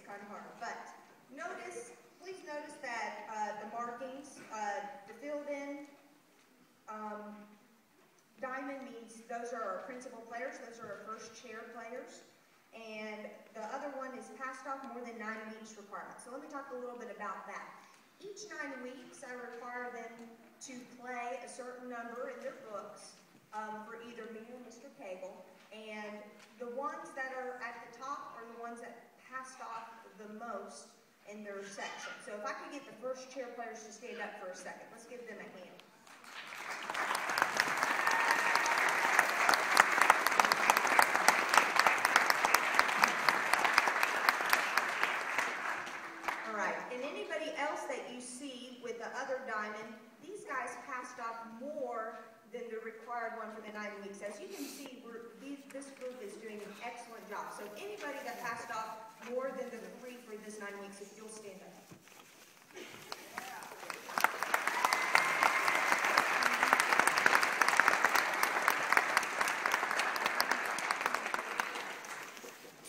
kind of hard. But please notice that the markings, the filled-in diamond means those are our principal players. Those are our first chair players. And the other one is passed off more than 9 weeks requirement. So let me talk a little bit about that. Each 9 weeks, I require them to play a certain number in their books for either me or Mr. Cagle. And the ones that are at the top are the ones that passed off the most in their section. So if I could get the first chair players to stand up for a second, let's give them a hand. All right, and anybody else that you see with the other diamond, these guys passed off more than the required one for the 9 weeks. As you can see, this group is doing an excellent job. So anybody that passed off more than the 3 for this 9 weeks, if you'll stand up.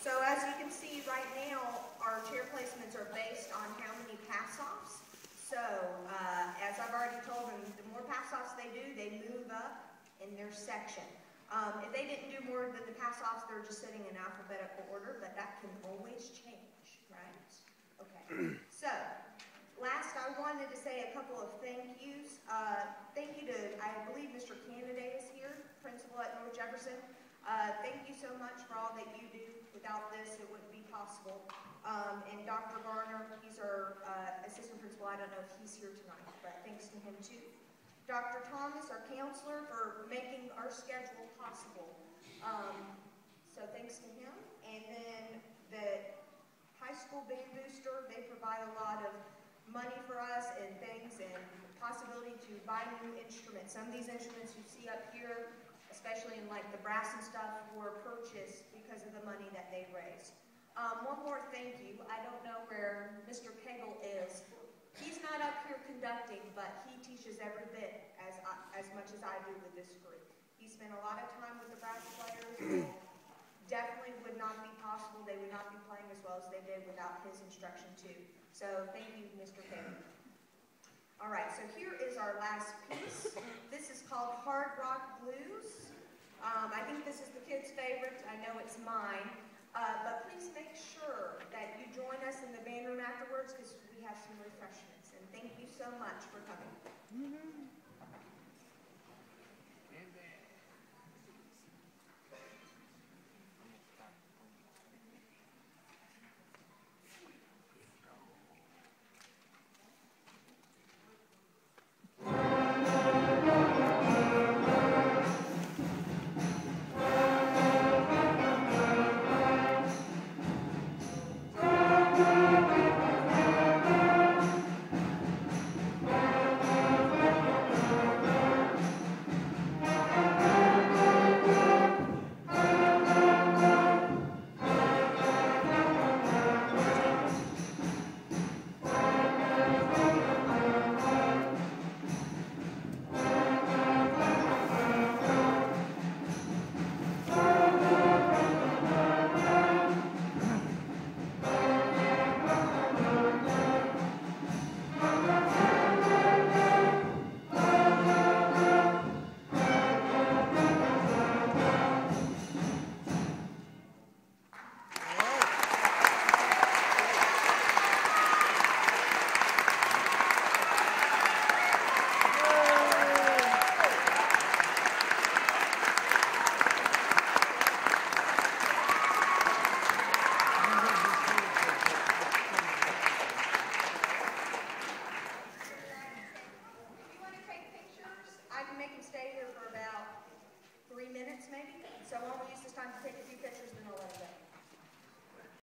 So as you can see right now, our chair placements are based on how many pass-offs. So, as I've already told them, the more pass-offs they do, they move up in their section. If they didn't do more than the pass-offs, they're just sitting in alphabetical order, but that can always change, right? Okay. So, last I wanted to say a couple of thank yous. Thank you to, I believe Mr. Canada is here, principal at North Jefferson. Thank you so much for all that you do. Without this, it wouldn't be possible. And Dr. Garner, he's our assistant principal. I don't know if he's here tonight, but thanks to him too. Dr. Thomas, our counselor, for making our schedule possible. So thanks to him. And then the high school band booster, they provide a lot of money for us and things and possibility to buy new instruments. Some of these instruments you see up here, especially in like the brass and stuff, were purchased because of the money that they raised. One more thank you. I don't know where Mr. Cagle is. He's not up here conducting, but he teaches every bit as much as I do with this group. He spent a lot of time with the brass players. Definitely would not be possible. They would not be playing as well as they did without his instruction too. So thank you, Mr. Cagle. All right, so here is our last piece. This is called Hard Rock Blues. I think this is the kids' favorite. I know it's mine. But please make sure that you join us in the band room afterwards because we have some refreshments. And thank you so much for coming. Stay here for about 3 minutes maybe. So why don't we use this time to take a few pictures and then I'll let it go.